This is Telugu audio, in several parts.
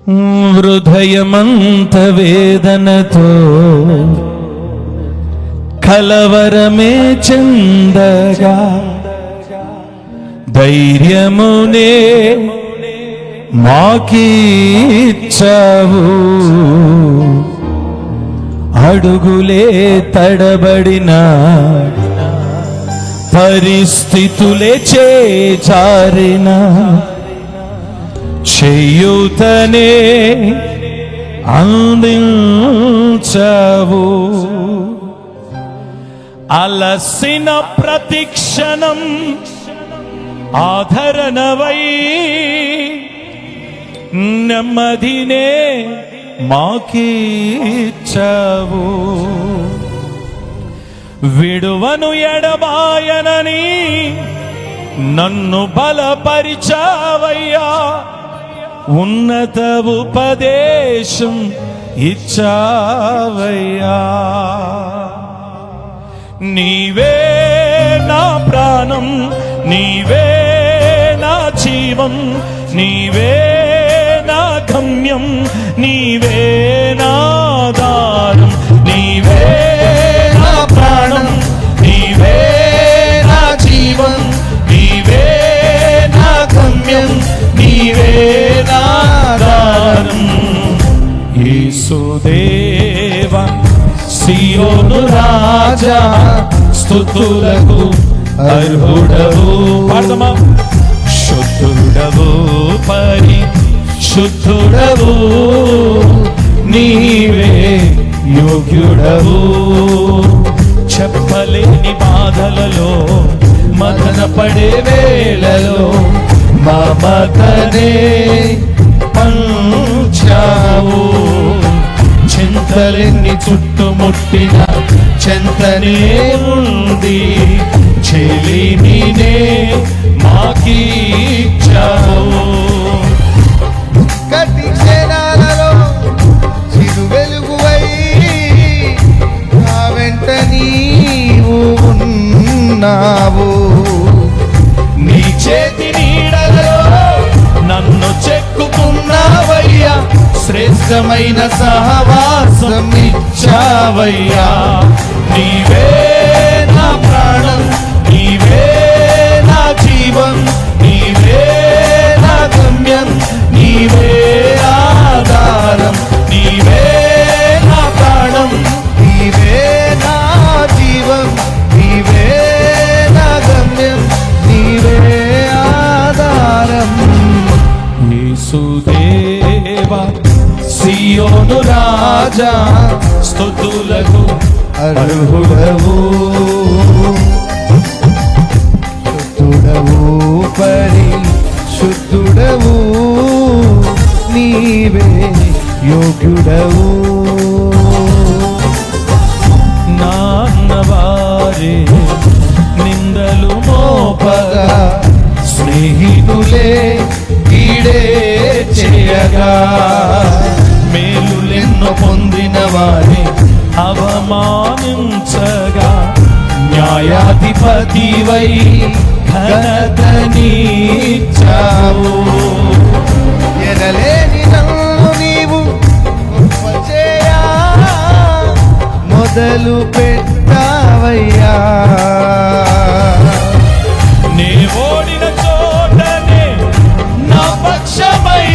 హృదయమంత వేదనతో కలవరమే చెందగా ధైర్యమునే మాకిచ్చావు. అడుగులే తడబడిన పరిస్థితులే చేజారిన చేయూతనే అందించావు. అలసిన ప్రతిక్షణం ఆదరణవై నెమ్మదినే మాకిచ్చావు. విడువను ఎడబాయనని నన్ను బలపరిచావయ్యా. ఉన్నత ఉపదేశం ఇచ్చావయ్యా. నీవే నా ప్రాణం, నీవే నా జీవం, నీవే నా గమ్యం, నీవే నా ఆధారం. నీవే నా ప్రాణం, నీవే నా జీవం, నీవే నా గమ్యం, నీవే నా ఆధారం. యేసుదేవా సియోను రాజా స్తుతులకు అర్హుడవు. పాడదామా? శుద్ధుడవు పరిశుద్ధుడవు, నీవే యోగ్యుడవు. చెప్పలేని బాధలలో మదన పడే వేళలో మమతనే పంచావు. చింతలెన్ని చుట్టుముట్టిన చెంతనే ఉంది, చెలిమినే మాకిచ్చావు. కటి క్షణాలలో చిరు వెలుగువై నా వెంట నీవు ఉన్నావు. నీ చేతి నీడలలో నన్ను చెక్కుకున్నావయ్యా. శ్రేష్టమైన సహవాసం ఇచ్చావయ్యా. నీవే నా ప్రాణం, నీవే నా జీవం, నీవే నా గమ్యం, నీవే ఆధారం. నీవే నా ప్రాణం, నీవే నా జీవం, నీవే నా గమ్యం, నీవే ఆధారం. యేసుదేవా సియోను రాజా స్తుతులకు అర్హుడవు. శుద్ధుడవు పరిశుద్ధుడవు, నీవే యోగ్యుడవు. నాన్నవారే నిందలు మోపగా స్నేహితులే ఈడే చేయగా మేలులెన్నో పొందిన వారి అవమానించగా న్యాయాధిపతివై ఘనతనిచ్చావు. ఎనలేని నన్ను నీవు గొప్ప చేయా మొదలు పెట్టావయ్యా. నే ఓడిన చోటనే నా పక్షమై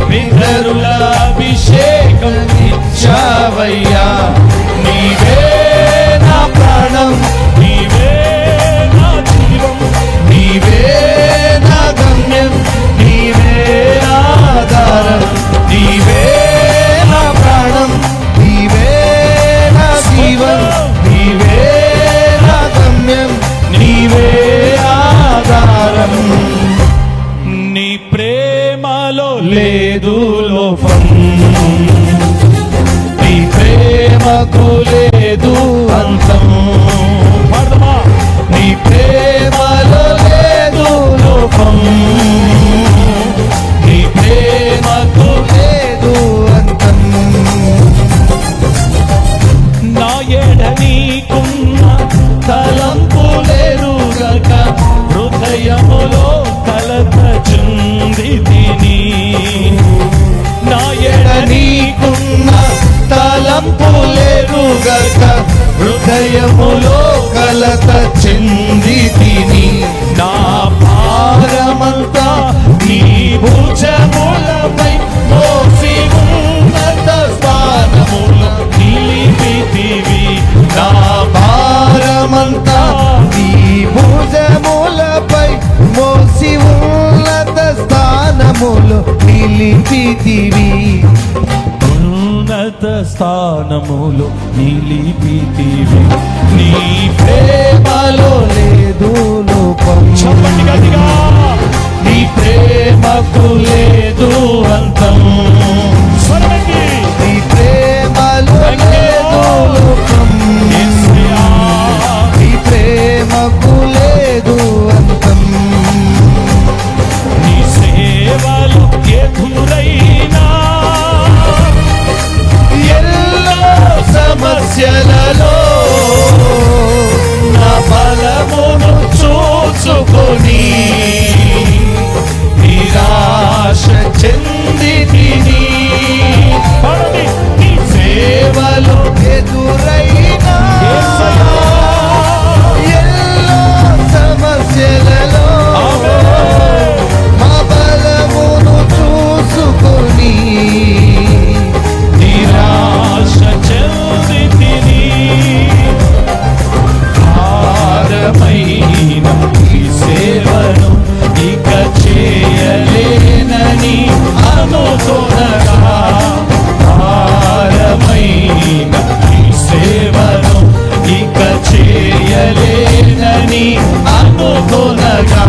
పితరుల అభిషేకం ఇచ్చావయ్యా. నీవే నా ప్రాణం, నీవే నా జీవం, నీవే నా గమ్యం, నీవే ఆధారం. నీవే నా ప్రాణం, నీవే నా జీవం, నీవే నా గమ్యం, నీవే ఆధారం. నీ ప్రేమలో లేదు లోపం, నీ ప్రేమకు లేదు అంతం. పాడదామా? నీ ప్రేమలో లేదు లోపం, నీ ప్రేమకు లేదు అంతం. నా ఎడ నీకున్న తలంపులేరుగక హృదయములో కలత చెందితిని. నిలిపితివి. ఉన్నత స్థానములో నిలిపితివి. నీ ప్రేమలో లేదు లోపం. చెప్పండి గట్టిగా, నీ ప్రేమకు లేదు అంతం. స్వరమండి. నీ ప్రేమలో లేదు లోపం. యేసయ్యా, నీ ప్రేమకు లేదు అంతం. నీ సేవలో ఎదురైనా ఎల్లో సమస్యలలో నా బలమును చూచుకొని నిరాశ చెందితిని. పాడండి. నీ సేవలో ఎదురైనా యేసయ్యా, ఎల్లో సమస్యలలో ఆమేన్. మా బలమును చూసుకొని నిరాశ చెందితిని. భారమైన ఈ సేవను ఇక చేయలేనని అనుకొనగా, భారమైన ఈ సేవను ఇక చేయలేనని అనుకొనగా,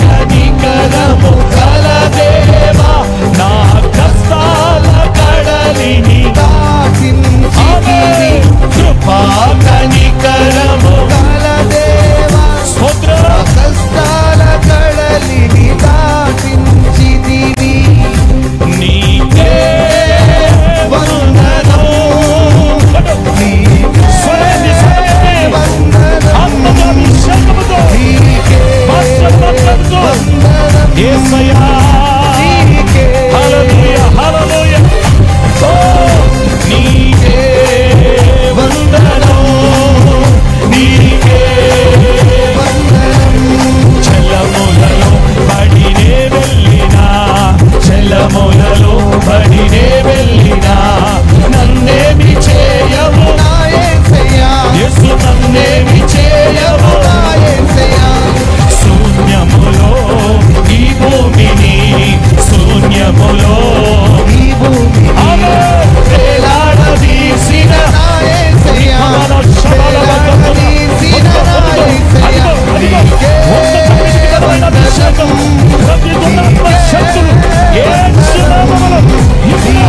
కనికరము కలదేవా నా కష్టాల కడలిని దాటించితివి. కృపా కనికరము కలదేవా స్తోత్రం. కష్టాల కడలిని దాటించితివి. నీకే వందనం. నీకే స్వరాన్ని స్వరపడి వందనం. ఆత్మతో అభిషేకముతో నీకే భాషమాట్లాడుతూ వందనం. యేసయ్యా, నీకే హల్లెలూయా, హల్లెలూయా. ఓ నీకే వందనం, నీకే వందనం. చలములలో పడినే వెళ్ళినా, చలములలో పడినే వెళ్ళినా నన్నేమి చేయవు నా యేసయ్యా, యేసు, నన్నేమి చేయవు. నా యేసయ్యా. శూన్యములో ఈ భూమిని, శూన్యములో ఈ భూమి ఆమె వేలాడదీసిన నా యేసయ్యా, వేలాడదీసిన నా యేసయ్యా. నీకే అభిషేకం, ప్రతి దురాత్మ శక్తులు యేసు నామములో ఇప్పుడు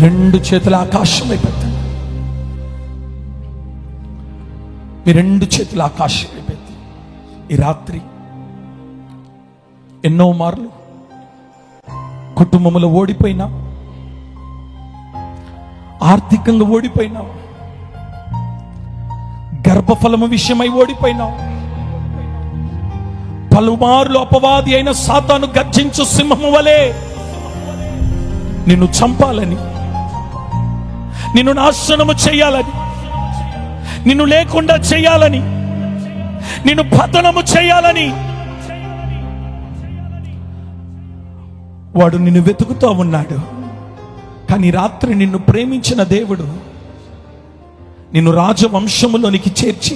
రెండు చేతుల ఆకాశం అయిపోతుంది. మీ రెండు చేతుల ఆకాశం అయిపోతుంది. ఈ రాత్రి ఎన్నో మార్లు కుటుంబంలో ఓడిపోయినా, ఆర్థికంగా ఓడిపోయినా, గర్భఫలము విషయమై ఓడిపోయినా, పలుమార్లు అపవాది అయిన సాతాను గర్జించు సింహము వలె నిన్ను చంపాలని, నిన్ను నాశనము చేయాలని, నిన్ను లేకుండా చేయాలని, నిన్ను పతనము చేయాలని వాడు నిన్ను వెతుకుతూ ఉన్నాడు. కానీ రాత్రి నిన్ను ప్రేమించిన దేవుడు నిన్ను రాజవంశములోనికి చేర్చి,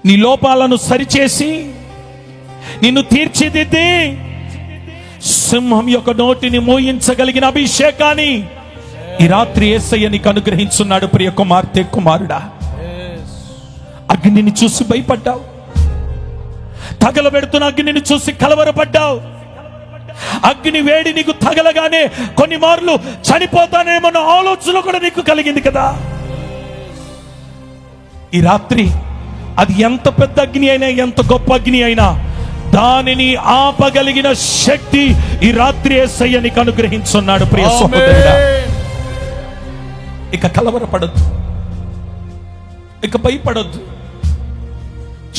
నీ లోపాలను సరిచేసి, నిన్ను తీర్చిదిద్ది, సింహం యొక్క నోటిని మోయించగలిగిన అభిషేకాన్ని ఈ రాత్రి యేసయ్య నీకు అనుగ్రహించున్నాడు. ప్రియ కుమార్తె, కుమారుడా, అగ్నిని చూసి భయపడ్డావు, తగలబెడుతున్న అగ్నిని చూసి కలవరపడ్డావు. అగ్ని వేడి నీకు తగలగానే కొన్ని మార్లు చనిపోతానేమన్న ఆలోచన కూడా నీకు కలిగింది కదా. ఈ రాత్రి అది ఎంత పెద్ద అగ్ని అయినా, ఎంత గొప్ప అగ్ని అయినా, దానిని ఆపగలిగిన శక్తి ఈ రాత్రి యేసయ్య నీకు అనుగ్రహించున్నాడు. ప్రియ సహోదరుడా, ఇక కలవరపడద్దు, ఇక భయపడద్దు.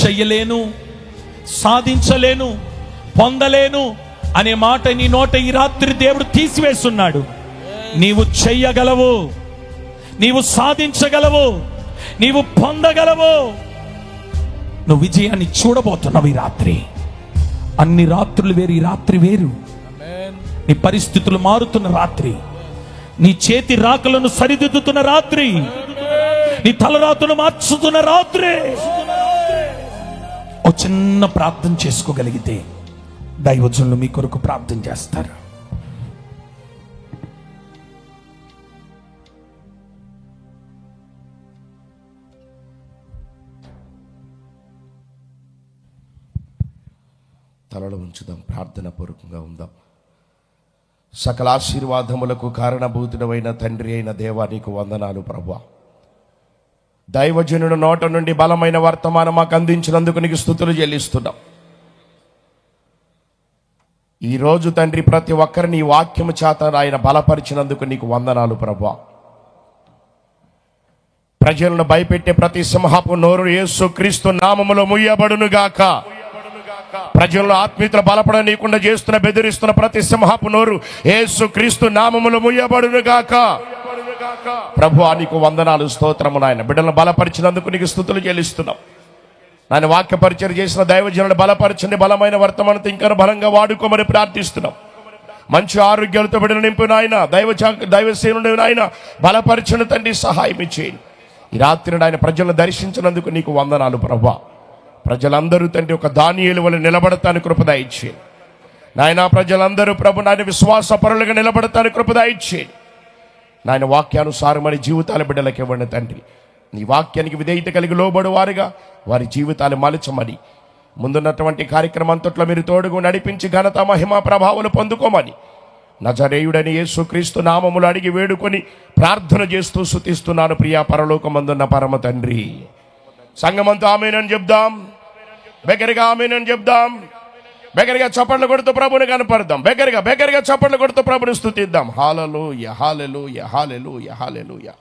చెయ్యలేను, సాధించలేను, పొందలేను అనే మాట నీ నోట ఈ రాత్రి దేవుడు తీసివేస్తున్నాడు. నీవు చెయ్యగలవు, నీవు సాధించగలవు, నీవు పొందగలవు. నువ్వు విజయాన్ని చూడబోతున్నావు ఈ రాత్రి. అన్ని రాత్రులు వేరు, ఈ రాత్రి వేరు. నీ పరిస్థితులు మారుతున్న రాత్రి, నీ చేతి రాకలను సరిదిద్దుతున్న రాత్రి, నీ తలరాతను మార్చుతున్న రాత్రి. ఓ చిన్న ప్రార్థన చేసుకోగలిగితే దైవజనులు మీ కొరకు ప్రార్థన చేస్తారు. తలలో ఉంచుదాం, ప్రార్థన పూర్వకంగా ఉందాం. సకల ఆశీర్వాదములకు కారణభూతుడమైన తండ్రి అయిన దేవా, నీకు వందనాలు ప్రభువా. దైవజనుడు నోట నుండి బలమైన వర్తమానం మాకు అందించినందుకు నీకు స్తుతులు చెల్లిస్తున్నాం. ఈరోజు తండ్రి ప్రతి ఒక్కరిని ఈ వాక్యము చేత ఆయన బలపరిచినందుకు నీకు వందనాలు ప్రభువా. ప్రజలను భయపెట్టే ప్రతి సింహపు నోరు యేసు క్రీస్తు నామములో ముయ్యబడును గాక. ప్రజలను ఆత్మీయతలు బలపడనీయకుండా చేస్తున్న, బెదిరిస్తున్న ప్రతి సింహపు నోరు యేసు క్రీస్తు నామములో ముయ్యబడును గాక. ప్రభువా, నీకు వందనాలు, స్తోత్రము నాయన. బిడ్డలను బలపరిచినందుకు నీకు స్తుతులు చెల్లిస్తున్నాం. నాయన వాక్య పరిచయం చేసిన దైవజనులను బలపరచండి, బలమైన వర్తమానంతో ఇంకా బలంగా వాడుకోమని ప్రార్థిస్తున్నాం. మంచి ఆరోగ్యాలతో బిడ్డలు నింపు నాయన. దైవసేనుడు నాయన బలపరచని తండ్రి, సహాయం ఇచ్చేయండి. ఈ రాత్రి నాయన ప్రజలను దర్శించినందుకు నీకు వందనాలు ప్రభువా. ప్రజలందరూ తండ్రి ఒక దానియేలు వలె నిలబడతానికి కృప దయచేయండి నాయన. ప్రజలందరూ ప్రభు నాయన విశ్వాసపరులుగా నిలబడతానికి కృప దయచేయండి నాయన. వాక్యానుసారమని జీవితాల బిడ్డలకు ఇవ్వండి తండ్రి. నీ వాక్యానికి విధేయత కలిగి లోబడు వారుగా వారి జీవితాలు మలచమని, ముందున్నటువంటి కార్యక్రమం అంతట్లో మీరు తోడుగా నడిపించి ఘనత, మహిమ, ప్రభావాలు పొందుకోమని నజరేయుడని యేసుక్రీస్తు నామములు అడిగి వేడుకొని ప్రార్థన చేస్తూ స్తుతిస్తున్నాను ప్రియా పరలోకమందున్న పరమ తండ్రి. సంఘమంతా ఆమేనని చెప్దాం, బెగరిగా ఆమేనని చెప్దాం. బెగరిగా చప్పట్లు కొడుతూ ప్రభుని కనపడదాం. బెగరిగా చప్పట్లు కొడుతూ ప్రభుని స్తుతిద్దాం. హల్లెలూయా, హల్లెలూయా, హల్లెలూయా, హల్లెలూయా.